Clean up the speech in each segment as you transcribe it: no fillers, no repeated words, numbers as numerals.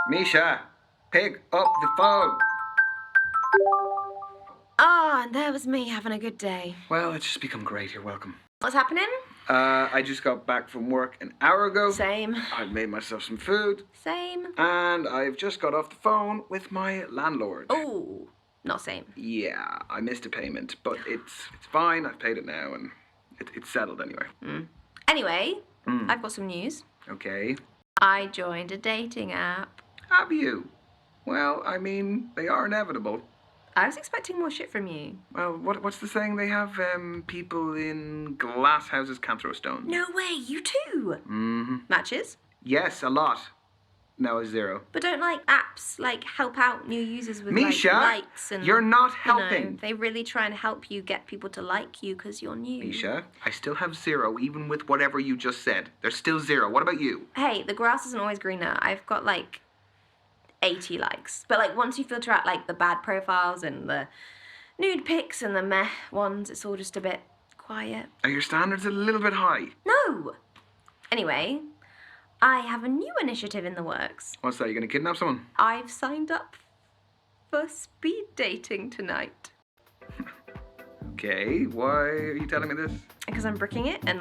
Misha, pick up the phone. Ah, and there was me having a good day. Well, it's just become great. You're welcome. What's happening? I just got back from work an hour ago. Same. I've made myself some food. Same. And I've just got off the phone with my landlord. Oh, not same. Yeah, I missed a payment, but it's fine. I've paid it now, and it's settled anyway. Anyway, I've got some news. Okay. I joined a dating app. Have you? Well, I mean, they are inevitable. I was expecting more shit from you. Well, what's the saying? They have people in glass houses can't throw stones. No way, you too. Mm-hmm. Matches? Yes, a lot. No, a zero. But don't apps help out new users with Misha, likes and you're not you know, helping. they really try and help you get people to like you because you're new. Misha, I still have zero, even with whatever you just said. There's still zero. What about you? Hey, the grass isn't always greener. I've got 80 likes. But once you filter out the bad profiles and the nude pics and the meh ones, it's all just a bit quiet. Are your standards a little bit high? No! Anyway, I have a new initiative in the works. What's that? You gonna kidnap someone? I've signed up for speed dating tonight. Okay, why are you telling me this? Because I'm bricking it and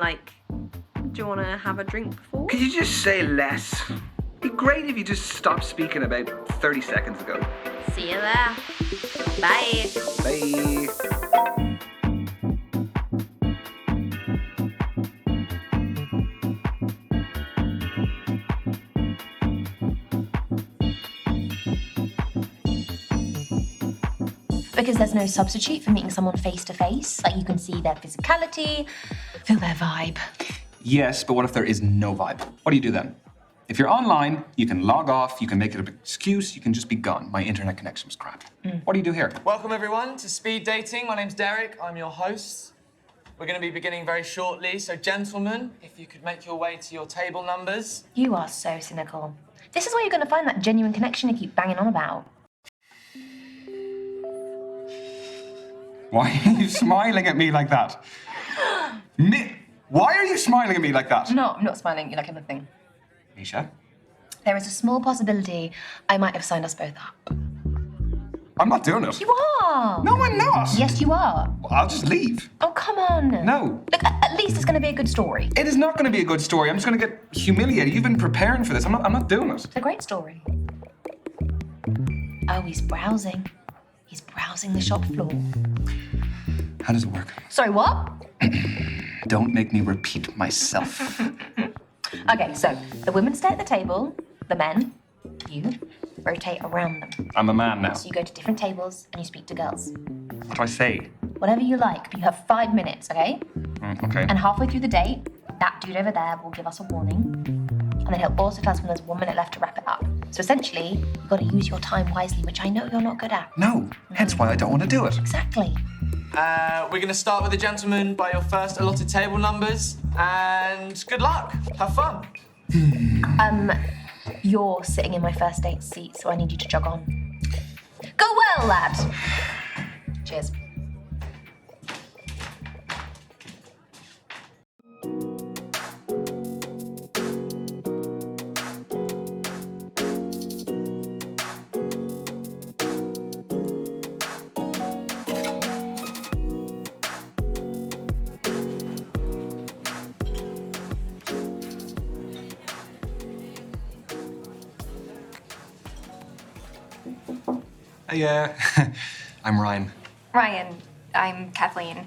do you want to have a drink before? Could you just say less? It'd be great if you just stopped speaking about 30 seconds ago. See you there. Bye. Bye. Because there's no substitute for meeting someone face to face. You can see their physicality, feel their vibe. Yes, but what if there is no vibe? What do you do then? If you're online, you can log off, you can make it an excuse, you can just be gone. My internet connection was crap. What do you do here? Welcome everyone to Speed Dating. My name's Derek, I'm your host. We're going to be beginning very shortly, so gentlemen, if you could make your way to your table numbers. You are so cynical. This is where you're going to find that genuine connection you keep banging on about. Why are you smiling at me like that? Why are you smiling at me like that? No, I'm not smiling. You like anything. Misha? There is a small possibility I might have signed us both up. I'm not doing it. You are! No, I'm not. Yes, you are. I'll just leave. Oh, come on. No. Look, at least it's going to be a good story. It is not going to be a good story. I'm just going to get humiliated. You've been preparing for this. I'm not doing it. It's a great story. Oh, he's browsing. He's browsing the shop floor. How does it work? Sorry, what? Don't make me repeat myself. Okay, so the women stay at the table, the men, you, rotate around them. I'm a man now. So you go to different tables and you speak to girls. What do I say? Whatever you like, but you have 5 minutes, okay? Okay. And halfway through the date, that dude over there will give us a warning. And then he'll also tell us when there's 1 minute left to wrap it up. So essentially, you've got to use your time wisely, which I know you're not good at. No, hence why I don't want to do it. Exactly. We're going to start with the gentlemen by your first allotted table numbers. And good luck. Have fun. You're sitting in my first date seat, so I need you to jog on. Go well, lad. Cheers. Yeah, I'm Ryan. Ryan, I'm Kathleen.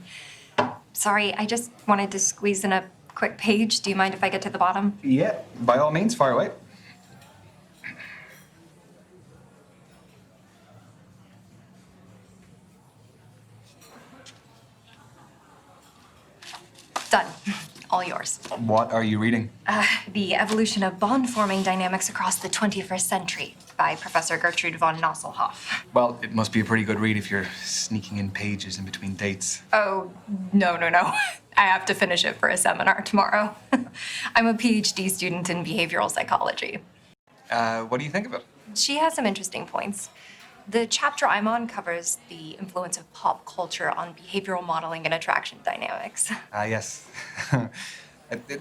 Sorry, I just wanted to squeeze in a quick page. Do you mind if I get to the bottom? Yeah, by all means, fire away. Done. All yours. What are you reading? The Evolution of Bond-Forming Dynamics Across the 21st Century by Professor Gertrude von Nosselhoff. Well, it must be a pretty good read if you're sneaking in pages in between dates. Oh, no. I have to finish it for a seminar tomorrow. I'm a PhD student in behavioral psychology. What do you think of it? She has some interesting points. The chapter I'm on covers the influence of pop culture on behavioral modeling and attraction dynamics. Yes.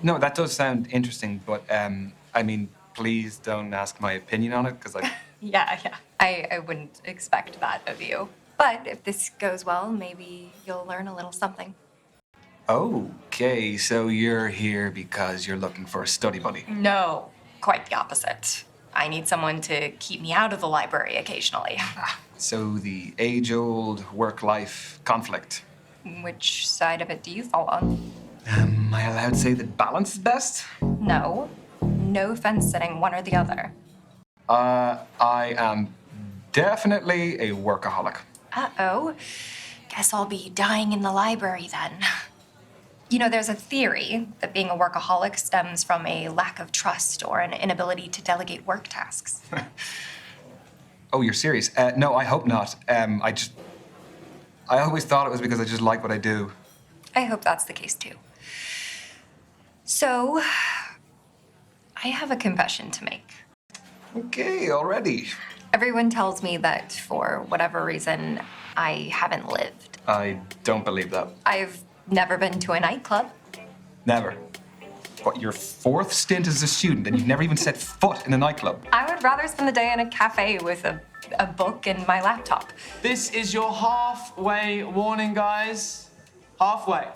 No, that does sound interesting, but I mean, please don't ask my opinion on it, because Yeah. I wouldn't expect that of you. But if this goes well, maybe you'll learn a little something. Okay, so you're here because you're looking for a study buddy. No, quite the opposite. I need someone to keep me out of the library occasionally. So the age-old work-life conflict. Which side of it do you fall on? Am I allowed to say that balance is best? No. No fence sitting, one or the other. I am definitely a workaholic. Uh-oh. Guess I'll be dying in the library then. You know, there's a theory that being a workaholic stems from a lack of trust or an inability to delegate work tasks. Oh, you're serious? No, I hope not. I always thought it was because I just like what I do. I hope that's the case too. So, I have a confession to make. Okay, already. Everyone tells me that for whatever reason, I haven't lived. I don't believe that. I've never been to a nightclub. Never. What, your fourth stint as a student and you've never even set foot in a nightclub? I would rather spend the day in a cafe with a book and my laptop. This is your halfway warning, guys. Halfway.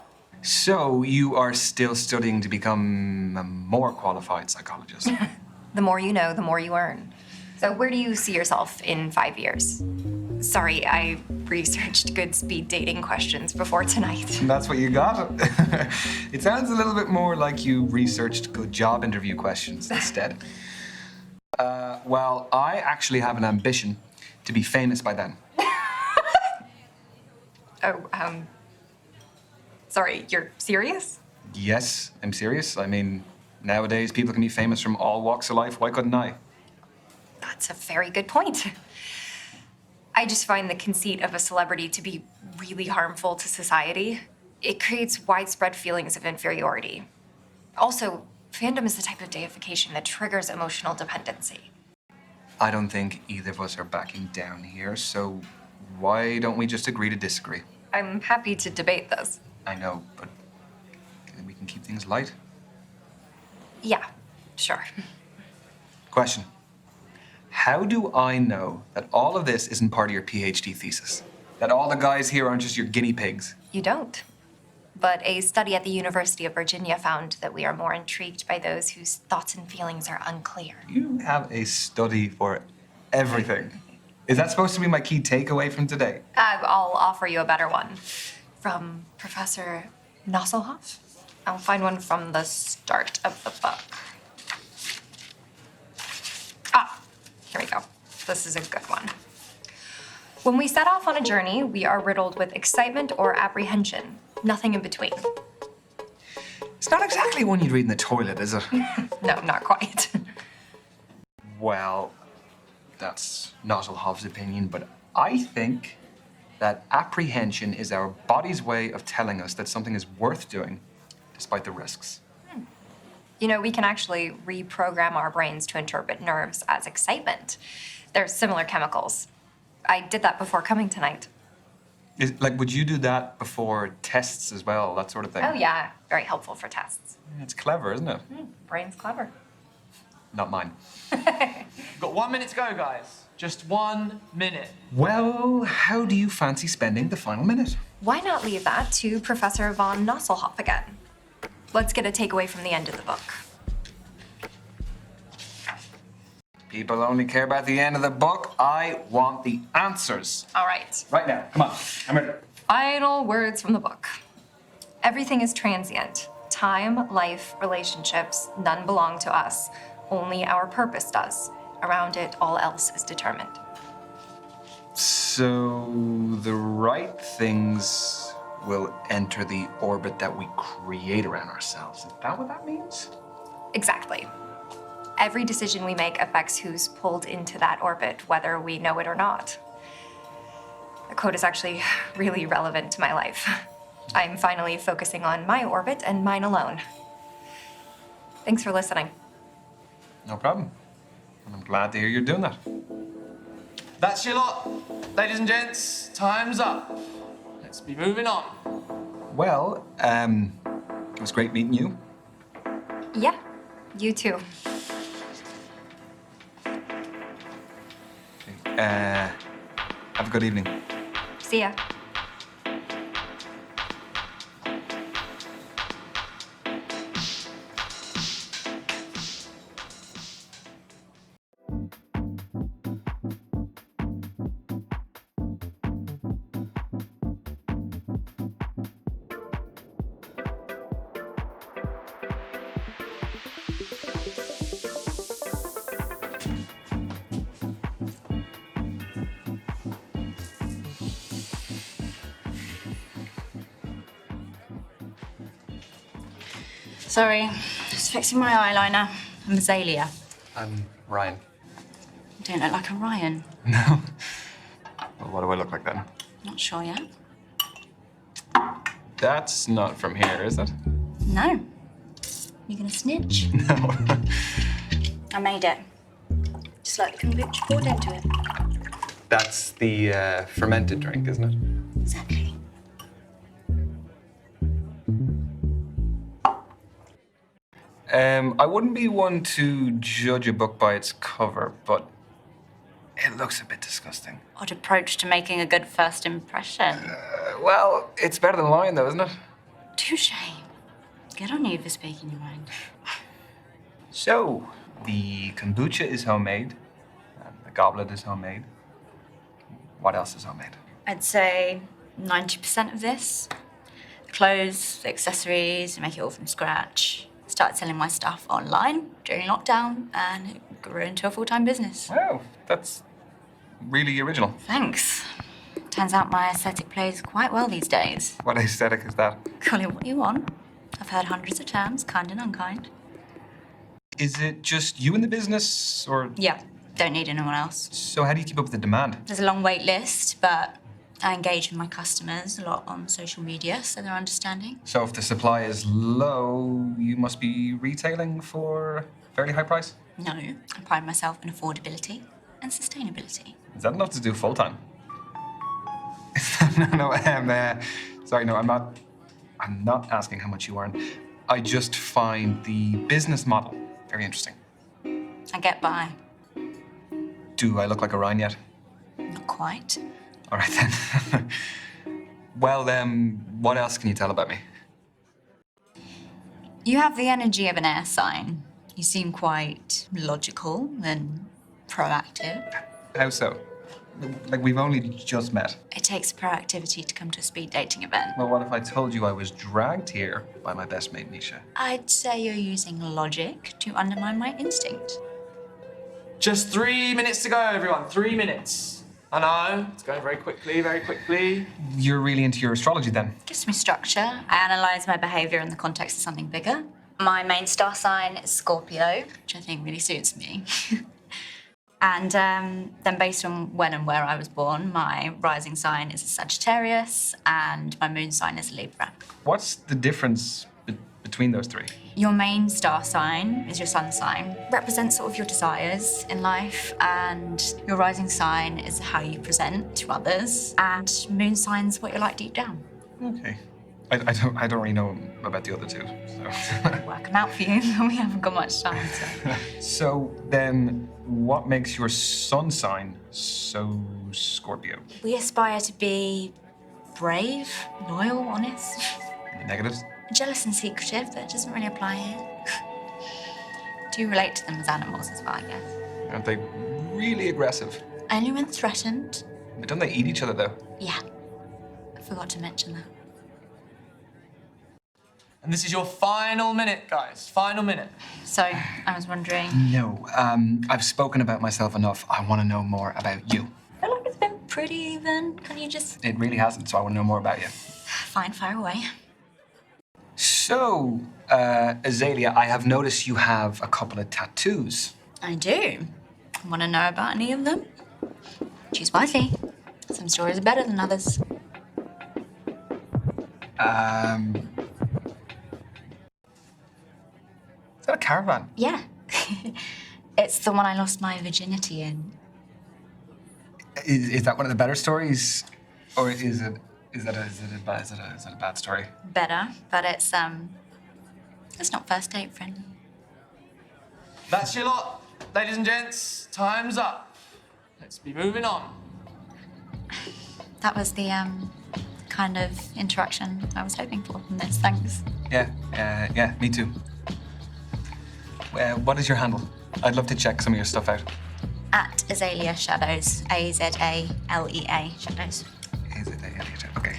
So you are still studying to become a more qualified psychologist? The more you know, the more you earn. So where do you see yourself in 5 years? Sorry, I researched good speed dating questions before tonight. That's what you got? It sounds a little bit more like you researched good job interview questions instead. Well, I actually have an ambition to be famous by then. Sorry, you're serious? Yes, I'm serious. I mean, nowadays people can be famous from all walks of life. Why couldn't I? That's a very good point. I just find the conceit of a celebrity to be really harmful to society. It creates widespread feelings of inferiority. Also, fandom is the type of deification that triggers emotional dependency. I don't think either of us are backing down here, so why don't we just agree to disagree? I'm happy to debate this. I know, but we can keep things light. Yeah, sure. Question. How do I know that all of this isn't part of your PhD thesis? That all the guys here aren't just your guinea pigs? You don't. But a study at the University of Virginia found that we are more intrigued by those whose thoughts and feelings are unclear. You have a study for everything. Is that supposed to be my key takeaway from today? I'll offer you a better one. From Professor Nosselhoff? I'll find one from the start of the book. Here we go. This is a good one. When we set off on a journey, we are riddled with excitement or apprehension. Nothing in between. It's not exactly one you'd read in the toilet, is it? No, not quite. Well, that's Nosselhoff's opinion, but I think that apprehension is our body's way of telling us that something is worth doing, despite the risks. You know, we can actually reprogram our brains to interpret nerves as excitement. They're similar chemicals. I did that before coming tonight. Would you do that before tests as well, that sort of thing? Oh, yeah. Very helpful for tests. It's clever, isn't it? Brain's clever. Not mine. You've got 1 minute to go, guys. Just 1 minute. Well, how do you fancy spending the final minute? Why not leave that to Professor von Nosselhoff again? Let's get a takeaway from the end of the book. People only care about the end of the book. I want the answers. All right. Right now. Come on. I'm ready. Final words from the book. Everything is transient. Time, life, relationships, none belong to us. Only our purpose does. Around it, all else is determined. So the right things will enter the orbit that we create around ourselves. Is that what that means? Exactly. Every decision we make affects who's pulled into that orbit, whether we know it or not. The quote is actually really relevant to my life. I'm finally focusing on my orbit and mine alone. Thanks for listening. No problem. And I'm glad to hear you're doing that. That's your lot. Ladies and gents, time's up. Let's be moving on. Well, it was great meeting you. Yeah, you too. Have a good evening. See ya. Sorry, just fixing my eyeliner. I'm Azalea. I'm Ryan. You don't look like a Ryan. No. Well, what do I look like then? Not sure yet. That's not from here, is it? No. You gonna snitch? No. I made it. Just like the kombucha poured into it. That's the fermented drink, isn't it? Exactly. I wouldn't be one to judge a book by its cover, but it looks a bit disgusting. Odd approach to making a good first impression. Well, it's better than lying, though, isn't it? Touche. Good on you for speaking your mind. So, the kombucha is homemade, and the goblet is homemade. What else is homemade? I'd say 90% of this. Clothes, accessories, make it all from scratch. Started selling my stuff online during lockdown and it grew into a full-time business. Wow, that's really original. Thanks. Turns out my aesthetic plays quite well these days. What aesthetic is that? Call it what you want. I've heard hundreds of terms, kind and unkind. Is it just you in the business, or...? Yeah, don't need anyone else. So how do you keep up with the demand? There's a long wait list, but I engage with my customers a lot on social media, so they're understanding. So if the supply is low, you must be retailing for a fairly high price? No, I pride myself in affordability and sustainability. Is that enough to do full-time? No, sorry, no, I'm not asking how much you earn. I just find the business model very interesting. I get by. Do I look like a Ryan yet? Not quite. All right, then. Well, what else can you tell about me? You have the energy of an air sign. You seem quite logical and proactive. How so? Like, we've only just met. It takes proactivity to come to a speed dating event. Well, what if I told you I was dragged here by my best mate, Misha? I'd say you're using logic to undermine my instinct. Just 3 minutes to go, everyone. 3 minutes. I know, it's going very quickly, very quickly. You're really into your astrology, then? Gives me structure. I analyse my behaviour in the context of something bigger. My main star sign is Scorpio, which I think really suits me. And then based on when and where I was born, my rising sign is a Sagittarius and my moon sign is a Libra. What's the difference between those three? Your main star sign is your sun sign, represents sort of your desires in life, and your rising sign is how you present to others, and moon sign's what you're like deep down. Okay. I don't really know about the other two, so. Work them out for you, we haven't got much time, so. So then, what makes your sun sign so Scorpio? We aspire to be brave, loyal, honest, Any negatives? jealous and secretive, but it doesn't really apply here. Do relate to them as animals as well, I guess. Aren't they really aggressive? Only when threatened. Don't they eat each other, though? Yeah. I forgot to mention that. And this is your final minute, guys. Final minute. So, I was wondering. No. I've spoken about myself enough. I want to know more about you. I feel like it's been pretty even. Can you just. It really hasn't, so I want to know more about you. Fine, fire away. So, Azalea, I have noticed you have a couple of tattoos. I do. Want to know about any of them? Choose wisely. Some stories are better than others. Is that a caravan? Yeah. It's the one I lost my virginity in. Is that one of the better stories, or is it a bad story? Better, but it's not first date friendly. That's your lot. Ladies and gents, time's up. Let's be moving on. That was the kind of interaction I was hoping for from this. Thanks. Yeah, me too. What is your handle? I'd love to check some of your stuff out. At Azalea Shadows. Azalea Shadows. Okay.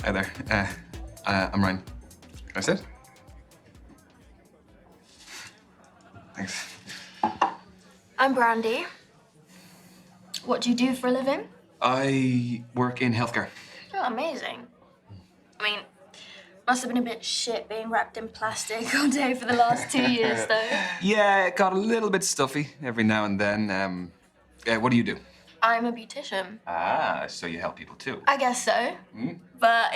Hi there. I'm Ryan. Can I sit? Thanks. I'm Brandy. What do you do for a living? I work in healthcare. Oh, amazing. I mean, must have been a bit shit being wrapped in plastic all day for the last 2 years, though. Yeah, it got a little bit stuffy every now and then. What do you do? I'm a beautician. Ah, so you help people too. I guess so. But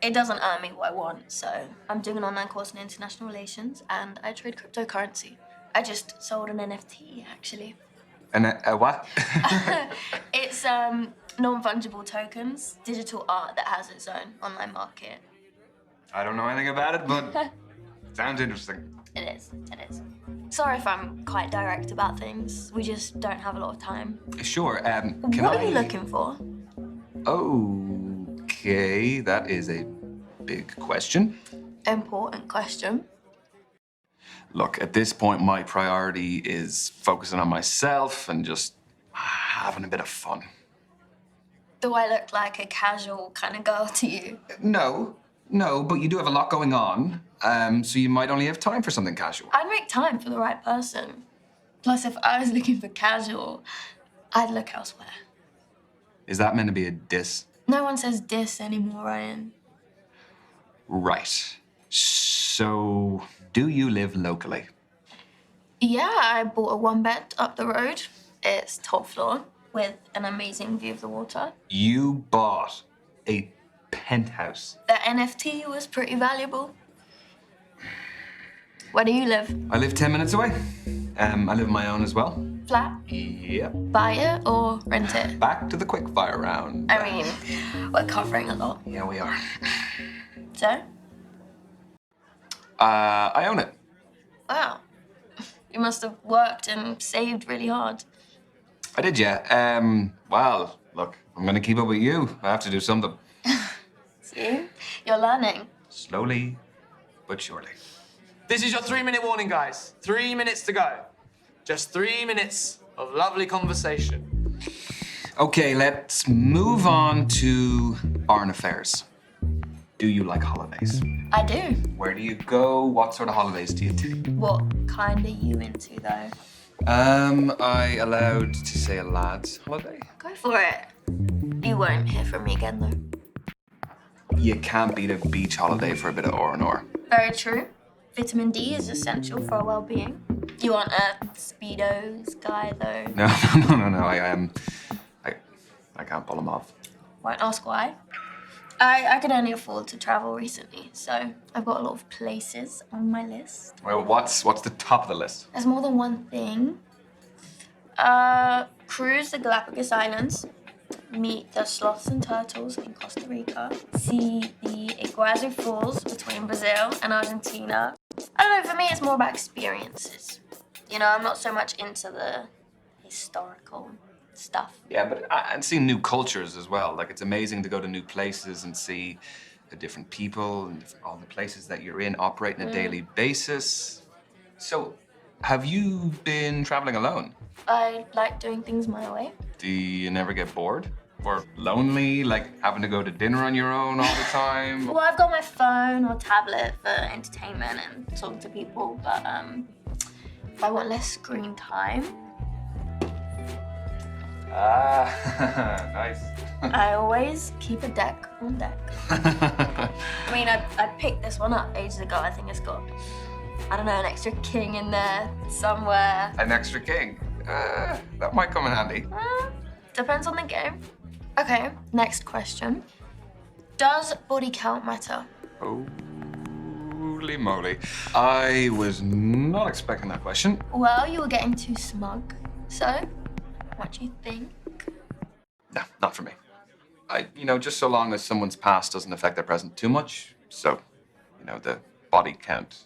it doesn't earn me what I want, so I'm doing an online course in international relations and I trade cryptocurrency. I just sold an NFT, actually. And what? It's non-fungible tokens, digital art that has its own online market. I don't know anything about it, but sounds interesting. It is. Sorry if I'm quite direct about things. We just don't have a lot of time. Sure. What are you looking for? Okay, that is a big question. Important question. Look, at this point, my priority is focusing on myself and just having a bit of fun. Do I look like a casual kind of girl to you? No, but you do have a lot going on, so you might only have time for something casual. I'd make time for the right person. Plus, if I was looking for casual, I'd look elsewhere. Is that meant to be a diss? No one says diss anymore, Ryan. Right. So, do you live locally? Yeah, I bought a one-bed up the road. It's top floor with an amazing view of the water. You bought a penthouse. The NFT was pretty valuable. Where do you live? I live 10 minutes away. I live on my own as well. Flat? Yep. Buy it or rent it? Back to the quickfire round. I mean, we're covering a lot. Yeah, we are. So? I own it. Wow. You must have worked and saved really hard. I did, yeah. Well, look, I'm gonna keep up with you. I have to do something. See? You're learning. Slowly, but surely. This is your 3-minute warning, guys. 3 minutes to go. Just 3 minutes of lovely conversation. Okay, let's move on to barn affairs. Do you like holidays? I do. Where do you go? What sort of holidays do you take? What kind are you into, though? I allowed to say a lad's holiday? Go for it. You won't hear from me again, though. You can't beat a beach holiday for a bit of R&R. Very true. Vitamin D is essential for our well-being. You aren't a Speedos guy, though. No. I can't pull them off. Won't ask why. I could only afford to travel recently, so I've got a lot of places on my list. Well, what's the top of the list? There's more than one thing. Cruise the Galapagos Islands, meet the sloths and turtles in Costa Rica, see the Iguazu Falls between Brazil and Argentina. I don't know, for me it's more about experiences. You know, I'm not so much into the historical stuff. Yeah, but and seeing new cultures as well. Like, it's amazing to go to new places and see the different people and all the places that you're in operate on a daily basis. So, have you been traveling alone? I like doing things my way. Do you never get bored? Or lonely, like having to go to dinner on your own all the time? Well, I've got my phone or tablet for entertainment and talking to people, but if I want less screen time, Ah, nice. I always keep a deck on deck. I mean, I picked this one up ages ago. I think it's got, I don't know, an extra king in there somewhere. An extra king? That might come in handy. Depends on the game. Okay, next question. Does body count matter? Holy moly. I was not expecting that question. Well, you were getting too smug. So, what do you think? No, not for me. Just so long as someone's past doesn't affect their present too much. So, the body count,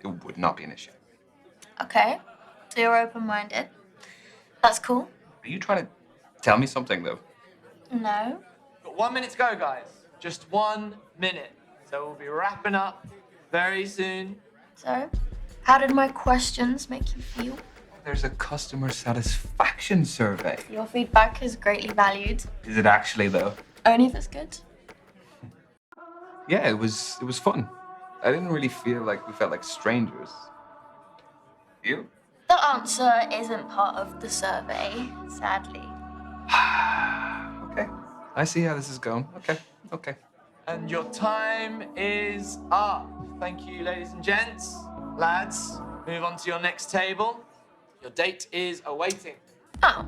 it would not be an issue. Okay, so you're open-minded. That's cool. Are you trying to tell me something, though? No. Got 1 minute to go, guys. Just 1 minute. So we'll be wrapping up very soon. So, how did my questions make you feel? There's a customer satisfaction survey. Your feedback is greatly valued. Is it actually, though? Only if it's good. Yeah, it was fun. I didn't really feel like we felt like strangers. You? The answer isn't part of the survey, sadly. Okay. I see how this is going. Okay. And your time is up. Thank you, ladies and gents. Lads, move on to your next table. Your date is awaiting. Oh,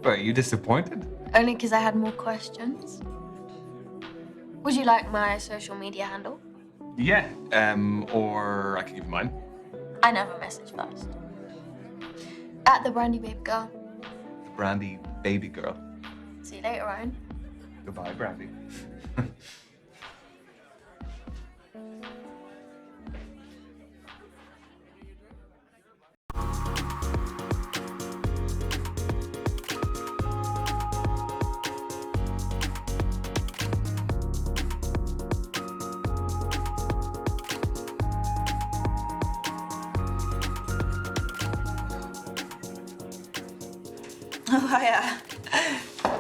But are you disappointed? only because I had more questions. Would you like my social media handle? Yeah. Or I could give you mine. I never message first. At the Brandy Babe Girl. The Brandy baby girl. See you later, Ryan. Goodbye, Brandy. Oh, hiya.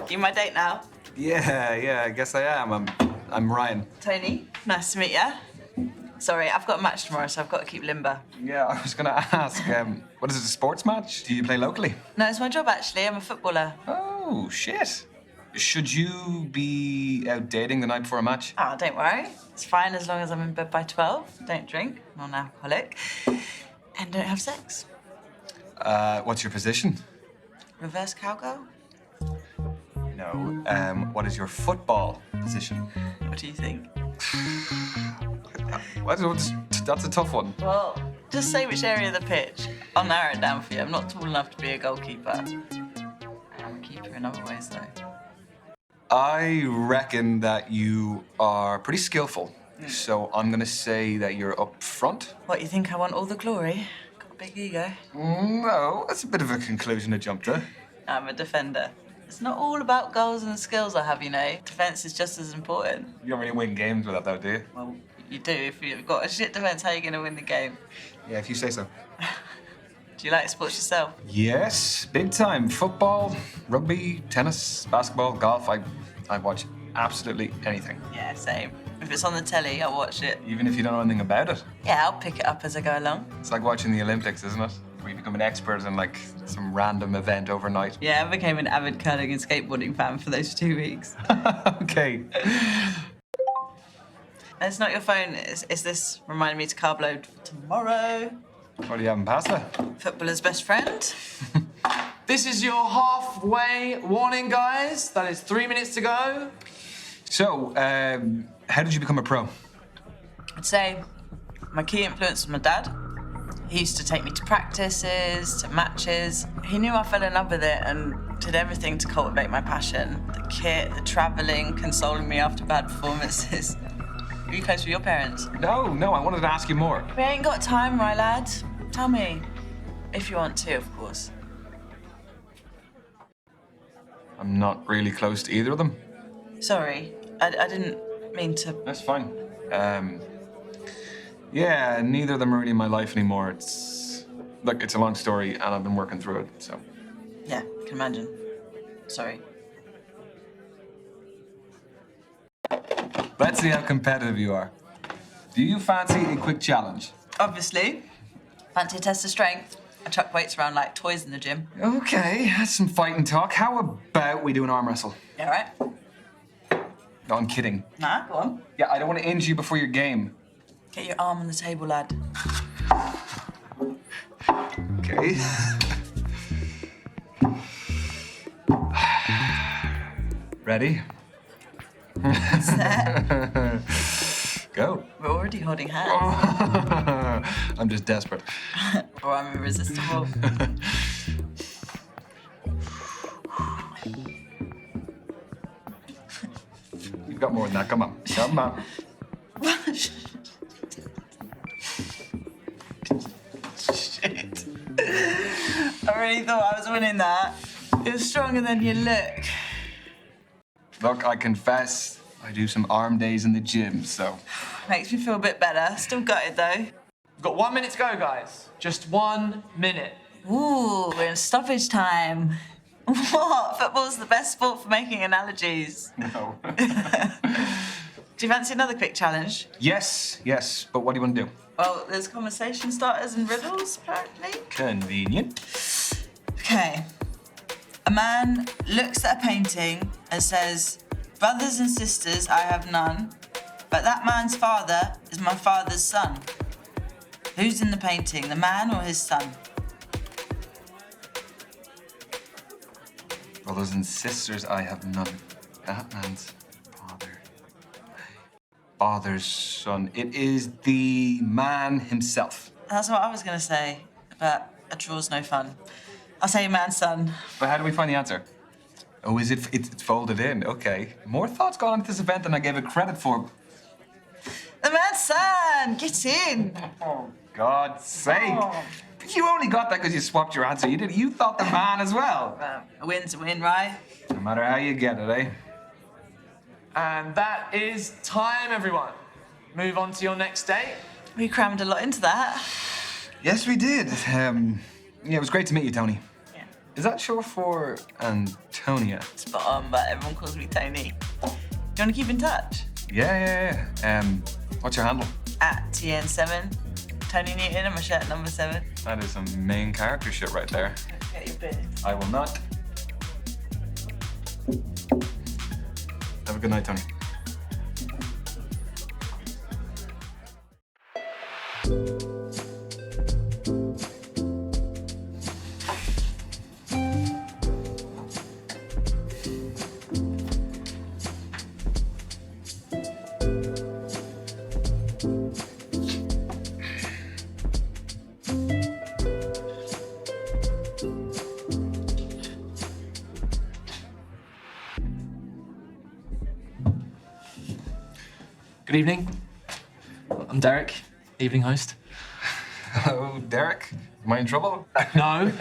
You my date now? Yeah, I guess I am. I'm Ryan. Tony, nice to meet ya. Sorry, I've got a match tomorrow, so I've got to keep limber. Yeah, I was gonna ask, what is it, a sports match? Do you play locally? No, it's my job, actually. I'm a footballer. Oh, shit. Should you be out dating the night before a match? Oh, don't worry. It's fine as long as I'm in bed by 12, don't drink, non-alcoholic, and don't have sex. What's your position? Reverse cowgirl? No. What is your football position? What do you think? That's a tough one. Well, just say which area of the pitch. I'll narrow it down for you. I'm not tall enough to be a goalkeeper. I am a keeper in other ways, though. I reckon that you are pretty skillful. So I'm gonna say that you're up front. What, you think I want all the glory? Got a big ego. No, that's a bit of a conclusion to jump to. I'm a defender. It's not all about goals and skills I have, you know. Defence is just as important. You don't really win games with that, though, do you? Well, you do. If you've got a shit defence, how are you going to win the game? Yeah, if you say so. Do you like sports yourself? Yes, big time. Football, rugby, tennis, basketball, golf. I watch absolutely anything. Yeah, same. If it's on the telly, I'll watch it. Even if you don't know anything about it. Yeah, I'll pick it up as I go along. It's like watching the Olympics, isn't it? Where you become an expert in like some random event overnight. Yeah, I became an avid curling and skateboarding fan for those 2 weeks. Okay. It's not your phone. Is this reminding me to carb load for tomorrow? What do you have in pasta? Footballer's best friend. This is your halfway warning, guys. That is 3 minutes to go. So, how did you become a pro? I'd say my key influence was my dad. He used to take me to practices, to matches. He knew I fell in love with it, and did everything to cultivate my passion. The kit, the traveling, consoling me after bad performances. Are you close with your parents? No, I wanted to ask you more. We ain't got time, my lad. Tell me. If you want to, of course. I'm not really close to either of them. Sorry, I didn't mean to. That's fine. Yeah, neither of them are really in my life anymore. It's a long story, and I've been working through it, so. Yeah, can imagine. Sorry. Let's see how competitive you are. Do you fancy a quick challenge? Obviously. Fancy a test of strength. I chuck weights around like toys in the gym. Okay, that's some fighting talk. How about we do an arm wrestle? Yeah, right? No, I'm kidding. Nah, go on. Yeah, I don't want to injure you before your game. Get your arm on the table, lad. Okay. Ready? Set. Go. We're already holding hands. I'm just desperate. Or I'm irresistible. You've got more than that. Come on. Come on. Shit. I really thought I was winning that. You're stronger than you look. Look, I confess, I do some arm days in the gym, so. Makes me feel a bit better. Still got it though. We've got 1 minute to go, guys. Just 1 minute. Ooh, we're in stoppage time. What? Football's the best sport for making analogies. No. Do you fancy another quick challenge? Yes, but what do you want to do? Well, there's conversation starters and riddles, apparently. Convenient. Okay. A man looks at a painting and says, "Brothers and sisters, I have none, but that man's father is my father's son." Who's in the painting, the man or his son? Brothers and sisters, I have none. That man's father's son. It is the man himself. That's what I was going to say, but a draw's no fun. I'll say man's son. But how do we find the answer? Oh, is it? It's folded in. Okay. More thoughts gone into this event than I gave it credit for. The man's son! Get in! Oh, God's sake. But you only got that because you swapped your answer. You thought the man as well. A win's a win, right? No matter how you get it, eh? And that is time, everyone. Move on to your next date. We crammed a lot into that. Yes, we did. Yeah, it was great to meet you, Tony. Yeah. Is that short for Antonia? Spot on, but everyone calls me Tony. Do you want to keep in touch? Yeah. What's your handle? At TN7. Tony Newton and my shirt number 7. That is some main character shit right there. Get your bit. I will not. Have a good night, Tony. Good evening. I'm Derek, evening host. Hello, Derek. Am I in trouble? No.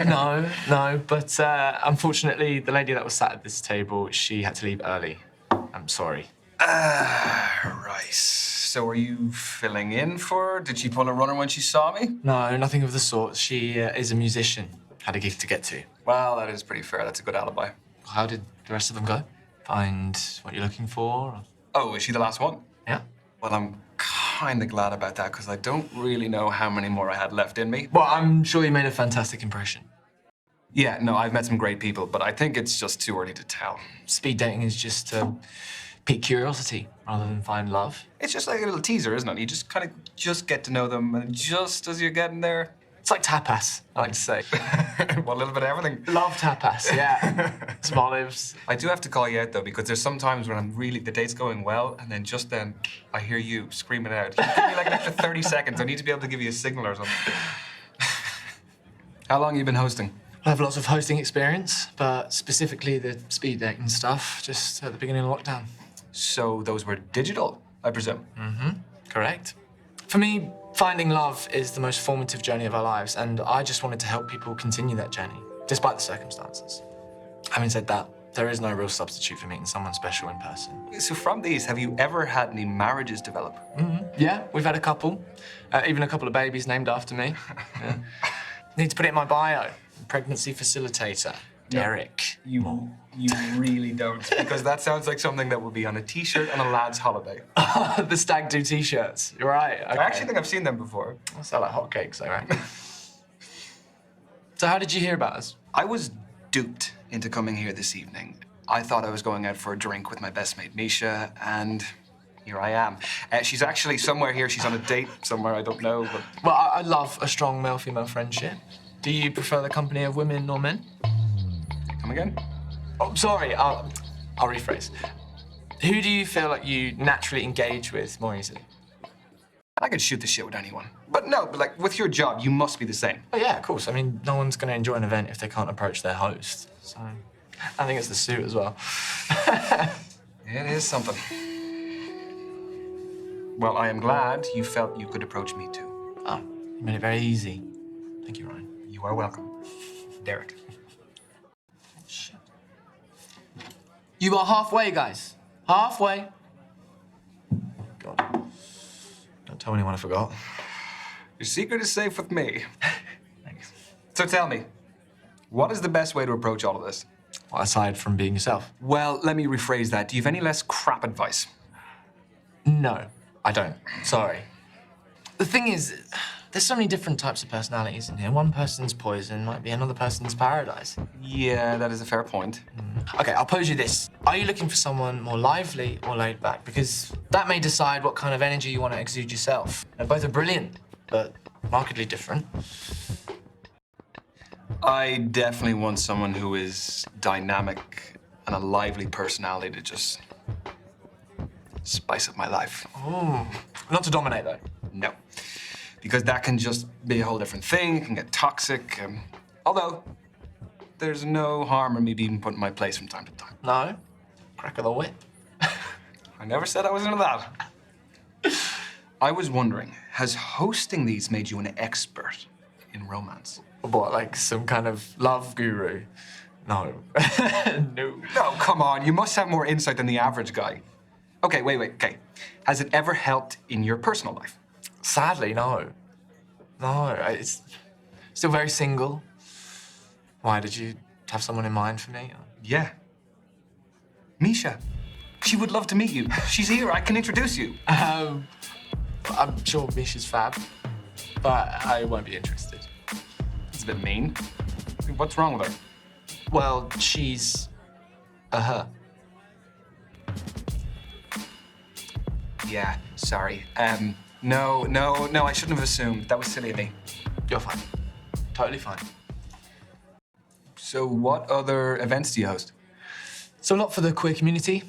But unfortunately, the lady that was sat at this table, she had to leave early. I'm sorry. Right. So are you filling in for her? Did she pull a runner when she saw me? No, nothing of the sort. She is a musician. Had a gig to get to. Well, that is pretty fair. That's a good alibi. How did the rest of them go? Find what you're looking for? Oh, is she the last one? Yeah. Well, I'm kind of glad about that because I don't really know how many more I had left in me. Well, I'm sure you made a fantastic impression. Yeah, no, I've met some great people, but I think it's just too early to tell. Speed dating is just to pique curiosity rather than find love. It's just like a little teaser, isn't it? You just kind of get to know them, and just as you're getting there... It's like tapas, I like to say. Well, a little bit of everything. Love tapas, yeah. Some olives. I do have to call you out, though, because there's some times when the date's going well, and then just then I hear you screaming out. Give me like an extra 30 seconds. I need to be able to give you a signal or something. How long have you been hosting? I have lots of hosting experience, but specifically the speed dating stuff, just at the beginning of lockdown. So those were digital, I presume? Correct. For me, finding love is the most formative journey of our lives, and I just wanted to help people continue that journey, despite the circumstances. Having said that, there is no real substitute for meeting someone special in person. So from these, have you ever had any marriages develop? Yeah, we've had a couple. Even a couple of babies named after me. Yeah. Need to put it in my bio. Pregnancy facilitator, Derek. You really don't. Because that sounds like something that would be on a t-shirt on a lad's holiday. The stag do t-shirts. You're right. Okay. I actually think I've seen them before. They sell like hotcakes, though, right? So how did you hear about us? I was duped into coming here this evening. I thought I was going out for a drink with my best mate, Misha, and here I am. She's actually somewhere here. She's on a date somewhere, I don't know, but... Well, I love a strong male-female friendship. Do you prefer the company of women or men? Come again? Oh, sorry, I'll rephrase. Who do you feel like you naturally engage with more easily? I could shoot the shit with anyone. But no, but like, with your job, you must be the same. Oh, yeah, of course. I mean, no one's going to enjoy an event if they can't approach their host. So, I think it's the suit as well. It is something. Well, I am glad you felt you could approach me too. Oh, you made it very easy. Thank you, Ryan. You are welcome, Derek. Shit. You are halfway, guys. Halfway. God. Don't tell anyone I forgot. Your secret is safe with me. Thanks. So tell me, what is the best way to approach all of this? Well, aside from being yourself. Well, let me rephrase that. Do you have any less crap advice? No, I don't. Sorry. The thing is, there's so many different types of personalities in here. One person's poison might be another person's paradise. Yeah, that is a fair point. Okay, I'll pose you this. Are you looking for someone more lively or laid back? Because that may decide what kind of energy you want to exude yourself. And both are brilliant, but markedly different. I definitely want someone who is dynamic and a lively personality to just spice up my life. Ooh. Not to dominate, though. No, because that can just be a whole different thing. It can get toxic. Although, there's no harm in me being put in my place from time to time. No? Crack of the whip. I never said I was into that. I was wondering, has hosting these made you an expert in romance? What, like some kind of love guru? No. No. No, come on. You must have more insight than the average guy. Okay, wait. Okay. Has it ever helped in your personal life? Sadly, no. No, it's still very single. Why, did you have someone in mind for me? Yeah. Misha. She would love to meet you. She's here. I can introduce you. I'm sure Misha's fab, but I won't be interested. It's a bit mean. What's wrong with her? Well, she's a her. Yeah, sorry. No, I shouldn't have assumed. That was silly of me. You're fine. Totally fine. So what other events do you host? So a lot for the queer community.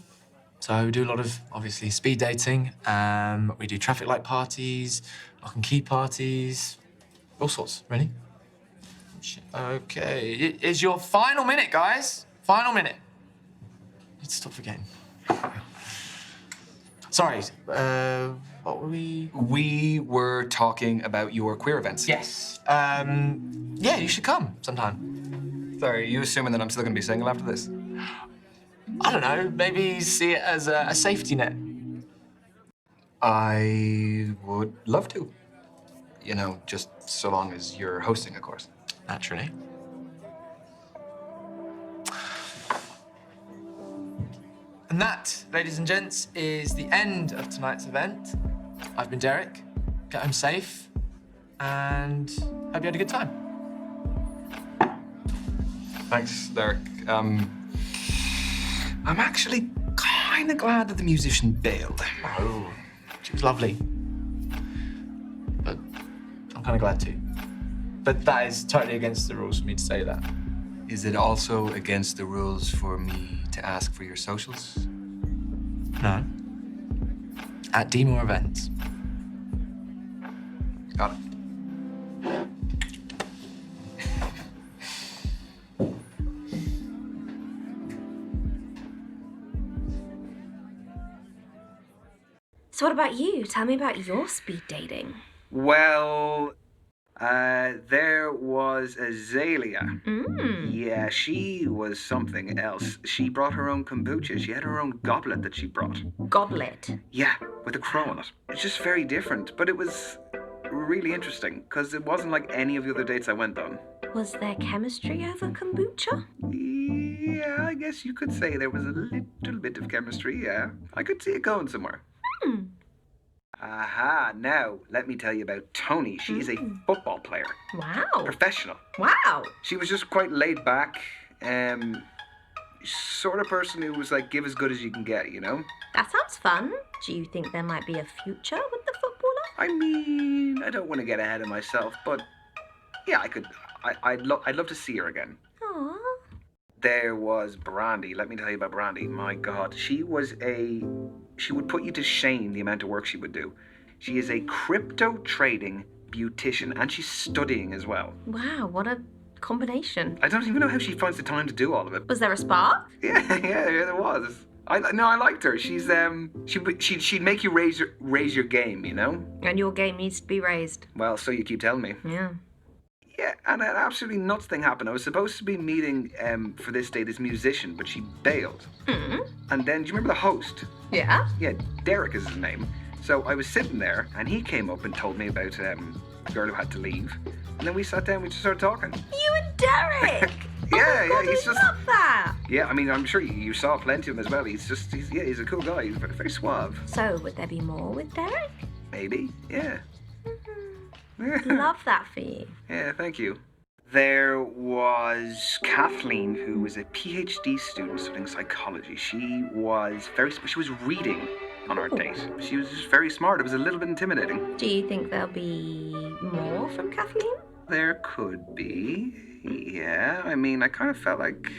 So we do a lot of, obviously, speed dating. We do traffic light parties, lock and key parties, all sorts, really. Okay, it is your final minute, guys. Final minute. Need to stop forgetting. Sorry, what were we? We were talking about your queer events. Yes. Yeah, you should come sometime. Sorry, are you assuming that I'm still gonna be single after this? I don't know, maybe see it as a safety net. I would love to. You know, just so long as you're hosting, of course. Naturally. And that, ladies and gents, is the end of tonight's event. I've been Derek. Get home safe, and hope you had a good time. Thanks, Derek. I'm actually kind of glad that the musician bailed. Oh, she was lovely. But I'm kind of glad too. But that is totally against the rules for me to say that. Is it also against the rules for me to ask for your socials? No. At D-More Events. Got it. So what about you? Tell me about your speed dating. Well, there was Azalea. Yeah, she was something else. She brought her own kombucha. She had her own goblet that she brought. Goblet. Yeah, with a crow on it. It's just very different, but it was really interesting because it wasn't like any of the other dates I went on. Was there chemistry over kombucha? Yeah, I guess you could say there was a little bit of chemistry, yeah. I could see it going somewhere. Aha, now let me tell you about Tony. She's a football player. Wow. Professional. Wow. She was just quite laid back, sort of person who was like, give as good as you can get, you know? That sounds fun. Do you think there might be a future with the footballer? I mean, I don't want to get ahead of myself, but yeah, I'd love to see her again. Aww. There was Brandy. Let me tell you about Brandy. My God, she would put you to shame the amount of work she would do. She is a crypto trading beautician and she's studying as well. Wow, what a combination. I don't even know how she finds the time to do all of it. Was there a spark? Yeah, there was. I liked her. She's she'd make you raise your game, you know? And your game needs to be raised. Well, so you keep telling me. Yeah. Yeah, and an absolutely nuts thing happened. I was supposed to be meeting for this day this musician, but she bailed. And then, do you remember the host? Yeah. Yeah, Derek is his name. So I was sitting there, and he came up and told me about a girl who had to leave. And then we sat down, we just started talking. You and Derek! Yeah, oh my God, he's I just. love that. Yeah, I mean, I'm sure you saw plenty of him as well. He's a cool guy. He's very, very suave. So, would there be more with Derek? Maybe, yeah. Love that for you. Yeah, thank you. There was Kathleen, who was a PhD student studying psychology. She was reading on our date. She was just very smart. It was a little bit intimidating. Do you think there'll be more from Kathleen? There could be. Yeah, I mean, I kind of felt like,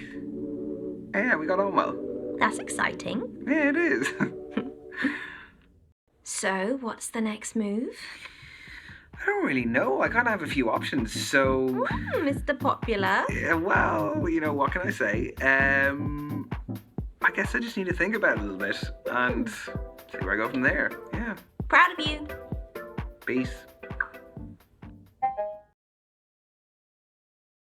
yeah, we got on well. That's exciting. Yeah, it is. So, what's the next move? I don't really know. I kind of have a few options, so... Mr. Popular. Yeah, well, you know, what can I say? I guess I just need to think about it a little bit and see where I go from there. Yeah. Proud of you. Peace.